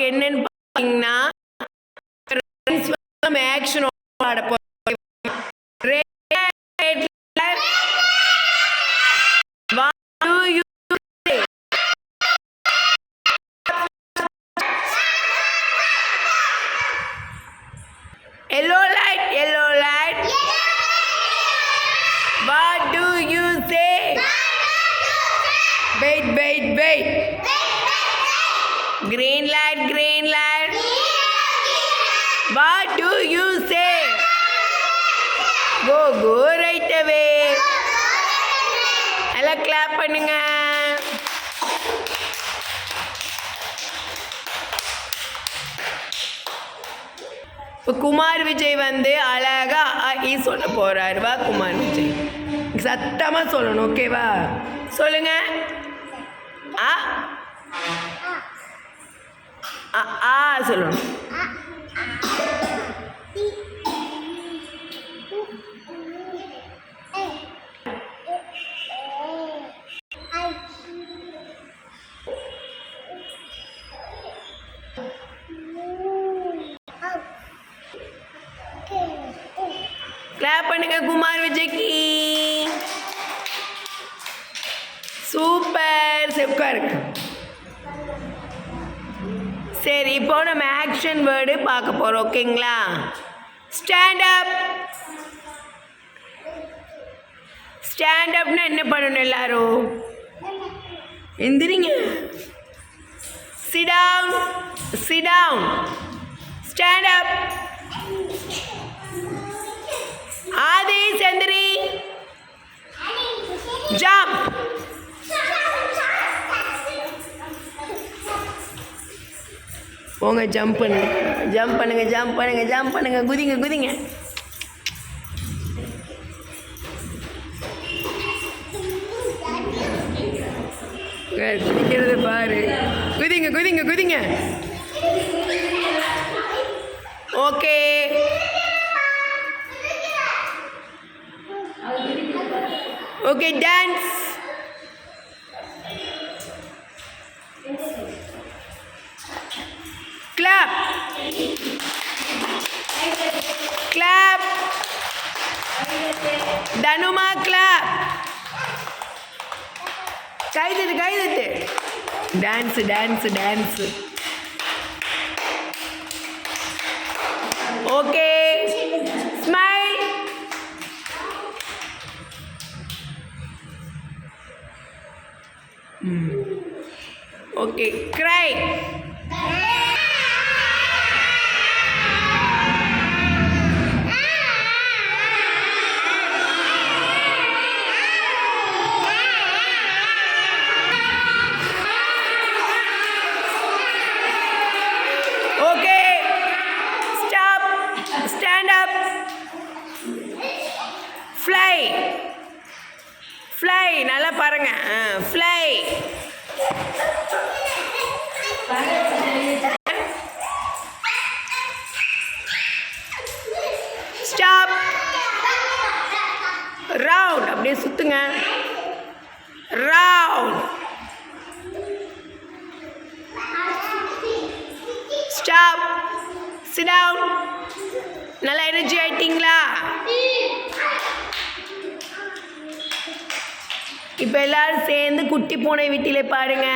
என்னன்னு பார்த்தீங்கன்னா ஆக்ஷன் ஆட போறோம். Yellow light, yellow light. What do you say? Wait, wait, wait. Green light, green light. What do you say? Go, go right away. எல்லாம் clap பண்ணுங்க. இப்போ குமார் விஜய் வந்து அழகா சொல்ல போறாரு. வா குமார் விஜய், சத்தமா சொல்லணும், ஓகேவா? சொல்லுங்க. ஆ ஆ சொல்லணும். கிளாப் பண்ணுங்க குமார் விஜய்க்கு. சூப்பர், செப்கா இருக்கு. சரி, இப்போ நம்ம ஆக்ஷன் வேர்டு பார்க்க போறோம், ஓகேங்களா? Stand up. ஸ்டாண்ட் அப்னா என்ன பண்ணணும் எல்லாரும்? எந்திரிங்க. Sit down, sit down. Stand up. ஆதி செந்திரி ஜம்ப். போங்க, ஜம்ப் பண்ணுங்க, ஜம்ப் பண்ணுங்க, ஜம்ப் பண்ணுங்க, ஜம்ப் பண்ணுங்க, குதிங்க, குதிங்க. குதிக்கிறது பாரு. குதிங்க, குதிங்க, குதிங்க. Okay, okay, dance. Clap. Clap. Danuma clap. கைதட்டு, கைதட்டு. Dance, dance, dance. Okay, smile. Okay, cry. Okay, stop. Stand up. Fly. Fly, நல்லா பாருங்க. ஃப்ளை. ஸ்டாப். ரவுண்ட், அப்படியே சுத்துங்க. ரவுண்ட். ஸ்டாப். Sit down. நல்லா எனர்ஜி ஆயிட்டீங்களா? இப்போ எல்லாரும் சேர்ந்து குட்டி பூனை வீட்டிலே பாருங்க.